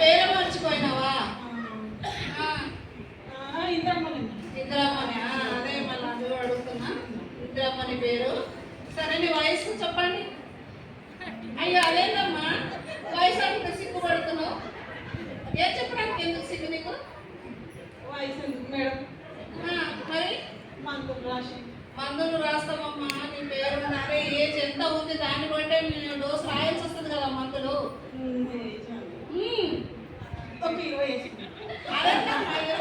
పేరు మర్చిపోయినావా? ఇంద్రమ్మని. అదే మళ్ళీ అందరూ అడుగుతున్నా. ఇంద్రమ్మని పేరు. సరే, నీ వయసు చెప్పండి. అయ్యో అదేందమ్మా వయసు అంటే సిగ్గుపడుతున్నావు? ఏం చెప్పడానికి ఎందుకు సిగ్గు నీకు? వయసు ఎందుకు మేడం? మరి మందులు రాస్తామమ్మా. నీ పేరు అదే ఏజ్ ఎంత ఉంది దాన్ని బట్టే నేను డోసు రాయాల్సి వస్తుంది కదా మందులు. అదే 20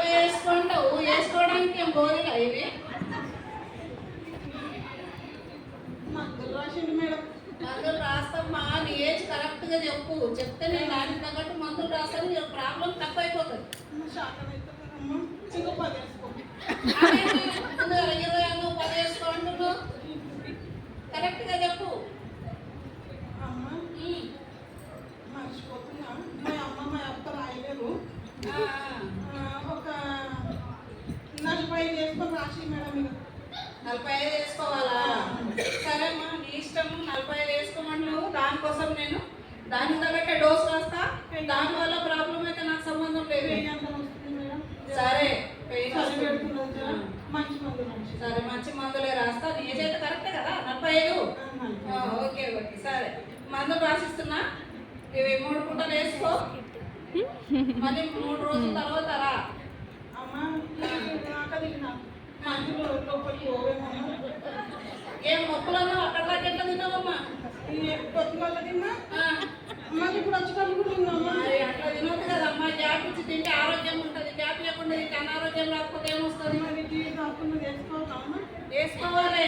వేసుకుంటావు. వేసుకోవడానికి ఏం గోరీలా ఇవి? మందులు రాసిండు మేడం. మందులు రాస్తామా. నీ ఏజ్ కరెక్ట్గా చెప్పు. చెప్తే నేను దానికి తగ్గట్టు మందులు రాస్తాను. నీ ప్రాబ్లం తక్కువ అయిపోతుంది. ముందుగా 20 అను 10 వేసుకోండు. కరెక్ట్గా చెప్పు. మర్చిపోతున్నా. మా అమ్మ మా అప్ప రాయలేరు. ఒక 45 వేసుకొని రాసి మేడం. ఇక 45 వేసుకోవాలా? సరేమ్మా, నీ ఇష్టం. 45 వేసుకోమని దానికోసం నేను దానికి తగ్గట్టే డోస్ రాస్తా. దానివల్ల ప్రాబ్లం అయితే నాకు సంబంధం లేదు. సరే, సరే మంచి మందులే రాస్తా. నీ ఏజ్ అయితే కరెక్టే కదా 45? ఓకే ఓకే సరే, మందులు రాసిస్తున్నా. ఇవి 3 పూటలు వేసుకో. మళ్ళీ 3 రోజుల తర్వాత రా. ఏం మొక్కులన్నా అక్కడ దాకా ఎట్లా తిన్నావమ్మా? ఇప్పుడు వచ్చేటప్పుడు అట్లా తినవద్దు కదమ్మా. గ్యాప్ ఇచ్చి తింటే ఆరోగ్యం ఉంటుంది. గ్యాప్ లేకుండా తింటే అనారోగ్యం రాకపోతే ఏమొస్తుంది? వేసుకోవాలి.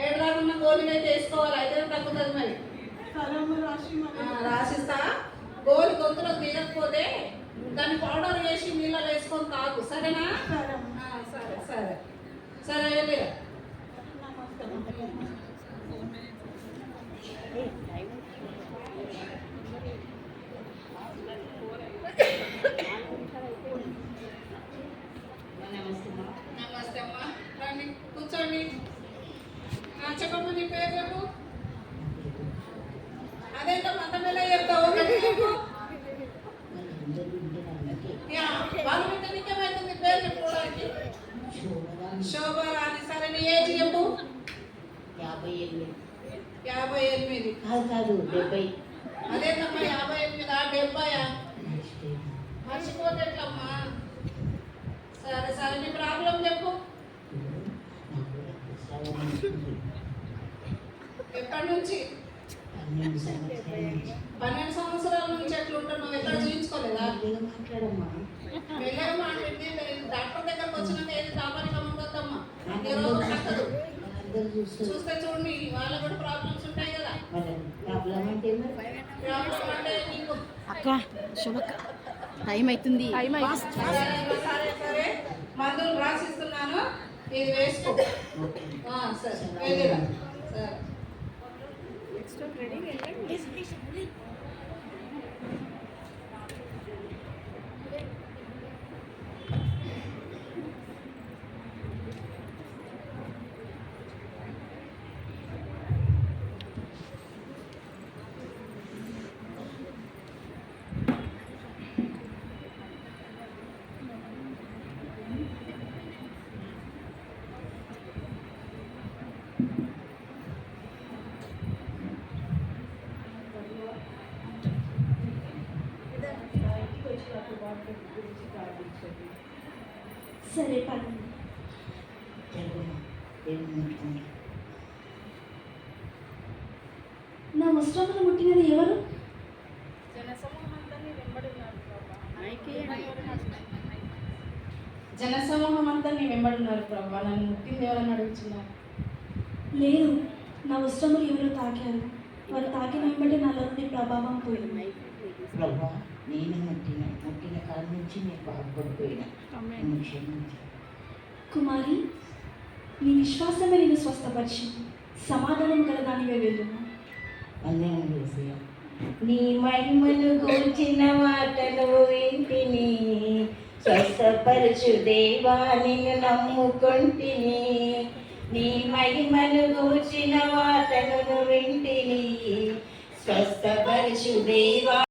7 దాకా ఉన్న గోళీలు అయితే వేసుకోవాలి. అయితే తగ్గుతుంది. మరి రాసిస్తా. గోలి గొంతులో దిగకపోతే దాన్ని పౌడర్ వేసి నీళ్ళలో వేసుకొని తాగు. సరేనా? సరే సరే సరే వెళ్ళి. నమస్తే అమ్మా. రండి కూర్చోండి. చెప్పమ్మా నీ పేరు చెప్పు. అదేంటో అంత మీద చెప్తావు. వాళ్ళు వింటే నీకేమైతుంది పేరు చెప్పుకోవడానికి? శోభరాని. సరే, నీ ఏజ్ చెప్పు. 58. 58 కాదు 70. అదేంటమ్మా 58 70? మర్చిపోతే ఎట్లమ్మా? సరే సరే, నీ ప్రాబ్లం చెప్పు. ఎప్పటి నుంచి? 12 సంవత్సరాల నుంచి ఎట్లా ఉంటున్నావు? ఎక్కడ చూపించుకోలేదా? మెల్లగా మాట్లాడితే డాక్టర్ దగ్గరకు వచ్చినాక ఏది దాపరికం ఉండొద్దమ్మా. ఈ రోజు కట్టదు. చూస్తే చూడండి, వాళ్ళకు కూడా ప్రాబ్లమ్స్ ఉంటాయి కదా. ప్రాబ్లం అంటే నీకు అక్క శుభక్క టైం అవుతుంది. సరే సరే, మందులు రాసిస్తున్నాను. ఇది వేసుకో. సరే వెళ్ళిరా. సరే సరే పని. నా వస్త్రములు ముట్టినది ఎవరు? జనసమూహం అంతా నీ వెంబడున్నారు ప్రభా. నన్ను ముట్టింది ఎవరని అడుగుతున్నారు? లేదు, నా వస్త్రములు ఎవరు తాకారు. వారు తాకిన వెంబడి నాలో నుండి ప్రభావం పోయింది. ప్రభా, నేను ముట్టిన కాలం నుంచి నేను బాగుపడిపోయినా. కుమారి, నీ విశ్వాసమే నేను స్వస్థపరిచింది. సమాధానం గల దానివే వెళ్ళును. నీ మహిమను గూర్చిన మాటలు వింటిని, స్వస్థపరచు దేవా నిన్ను నమ్ముకొంటిని. నీ మహిమను గూర్చిన మాటలను వింటిని, స్వస్థపరచు దేవా.